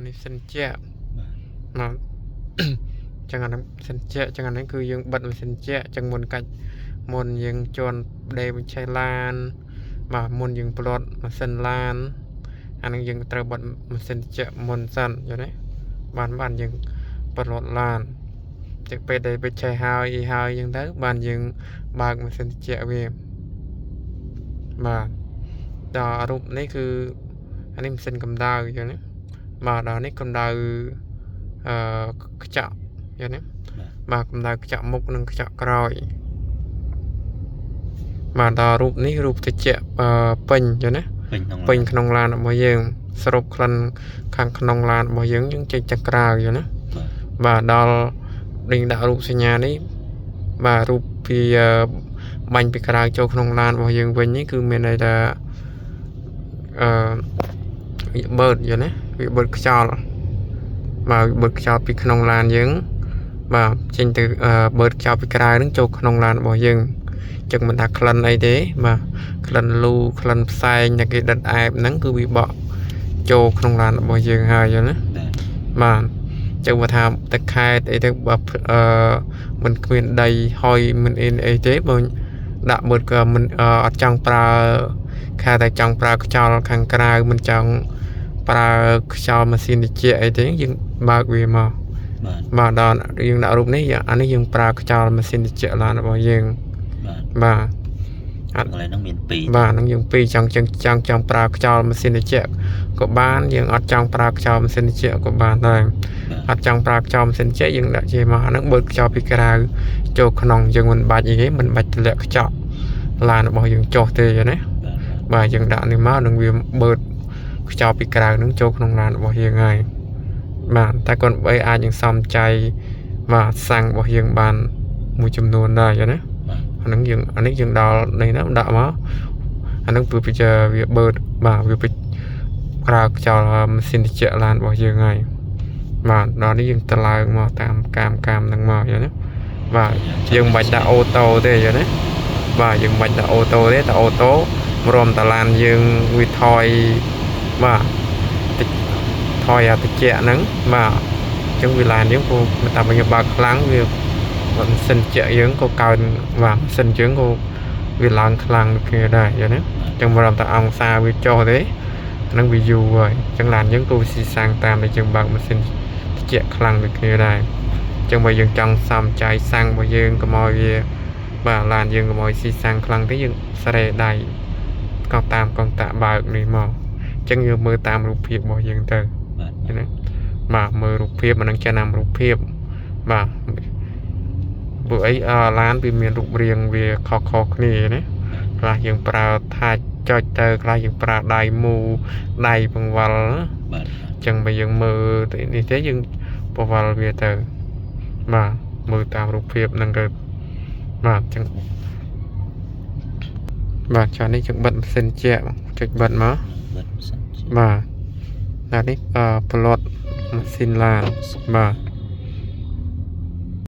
នេះសិនជាមកចឹងអានឹងសិនជាចឹងអានេះគឺយើងបិទម៉ាស៊ីនជាចឹងមុនកាច់មុនយើងជន់ដេបញ្ឆេះឡានបាទមុនយើងផ្លត់ម៉ាស៊ីនឡានអានឹងយើងត្រូវបិទម៉ាស៊ីនជាមុនសិនយល់ទេបានយើងផ្លត់ឡានចឹងពេលដែលបញ្ឆេះហើយចឹងទៅបានយើងបើកម៉ាស៊ីនជាវាបាទដល់រូបនេះគឺអានេះម៉ាស៊ីនកម្ដៅយល់ទេបាទដល់នេះកម្ដៅខ្ចក់យល់ទេបាទកម្ដៅខ្ចក់មុខនិងខ្ចក់ក្រោយបាទដល់រូបនេះរូបត្រជាក់ពេញយល់ទេពេញក្នុងឡានរបស់យើងសរុបក្លិនខាងក្នុងឡានរបស់យើងចេញទៅក្រៅយល់ទេបាទដល់ដេញដាក់រូបសញ្ញានេះបាទរូបពីបាញ់ពីក្រៅចូលក្នុងឡានរបស់យើងវិញនេះគឺមានន័យថាវាបឺតយល់ទេវាបឺតខ្យល់បាទវាបឺតខ្យល់ពីក្នុងឡានយើងបាទចេញទៅបឺតខ្យល់ពីក្រៅនឹងចូលក្នុងឡានរបស់យើងចឹងមិនថាក្លិនអីទេបាទក្លិនលូក្លិនផ្សែងតែគេដិតអែបហ្នឹងគឺវាបក់ចូលក្នុងឡានរបស់យើងហើយយល់ណាបាទចឹងបើថាទឹកខែតអីទៅបើមិនគ្មានដីហុយមិនអីទេបើដាក់មើលក៏មិនអត់ចង់ប្រើខែតែចង់ប្រើខ្យល់ខាងក្រៅមិនចង់ប្រើខ្យល់ម៉ាស៊ីនត្រជាក់អីទេយើងបើកវាមកបាទដល់យើងដាក់រូបនេះអានេះយើងប្រើខ្យល់ម៉ាស៊ីនត្រជាក់ឡានរបស់យើងបាទអត់កន្លែងហ្នឹងមាន2បាទហ្នឹងយើង2ចង់ប្រើខ្យល់ម៉ាស៊ីនត្រជាក់ក៏បានយើងអត់ចង់ប្រើខ្យល់ម៉ាស៊ីនត្រជាក់ក៏បានដែរអត់ចង់ប្រើខ្យល់ម៉ាស៊ីនត្រជាក់យើងដាក់ជាមកអាហ្នឹងបើកខ្យល់ពីក្រៅចូលក្នុងយើងមិនបាច់អីទេមិនបាច់ទម្លាក់ខ្ចក់ឡានរបស់យើងចុះទេណាបាទយើងដាក់នេះមកនឹងវាបើកខ្យល់ពីក្រៅហ្នឹងចូលក្នុងឡានរបស់យើងហើយបាទតែគាត់បីអាចយើងសំចៃបាទសាំងរបស់យើងបានមួយចំនួនដែរណាអានេះយើងដល់នេះណាដាក់មកអានឹងវាបើកបាទវាក្រៅខ្យល់ម៉ាស៊ីនត្រជាក់ឡានរបស់យើងហើយបាទដល់នេះយើងទៅឡើងមកតាមកាមហ្នឹងមកយល់ទេបាទយើងមិនបាច់ដាក់អូតូទេយល់ទេបាទយើងមិនបាច់ដាក់អូតូទេតែអូតូរួមតឡានយើងវាថយបាទថយអាត្រជាក់ហ្នឹងបាទអញ្ចឹងវាឡានយើងក៏តែយើងបើកខ្លាំងវាម៉ាស៊ីនត្រជាក់យើងក៏កើនបាទម៉ាស៊ីនយើងក៏វាឡើងខ្លាំងដូចគ្នាដែរយល់ទេអញ្ចឹងមិនតែអង្សាវាចុះទេហ្នឹងវាយូរហើយអញ្ចឹងឡានយើងក៏វាស៊ីសាំងតាមដែលយើងបើកម៉ាស៊ីនត្រជាក់ខ្លាំងដូចគ្នាដែរអញ្ចឹងបើយើងចង់សំចៃសាំងរបស់យើងកុំឲ្យវាបាទឡានយើងកុំឲ្យស៊ីសាំងខ្លាំងទេយើងស្រែដៃក៏តាមកងតាក់បើកនេះមកអញ្ចឹងយើងមើលតាមរូបភាពរបស់យើងទៅណាបាទមើលរូបភាពមិននឹងចំណាំរូបភាពបាទព្រោះអីឡានវាមានរូបរាងវាខុសគ្នាណាខ្លះយើងប្រើថាចុចទៅខ្លះយើងប្រើដៃមូដៃបង្វិលបាទអញ្ចឹងបើយើងមើលទៅនេះទេយើងបង្វិលវាទៅបាទមើលតាមរូបភាពហ្នឹងទៅបាទអញ្ចឹងបាទចានេះយើងបិទម៉ាស៊ីនជាចុចបិទមកបាទដល់នេះផ្លត់ម៉ាស៊ីនឡានបាទ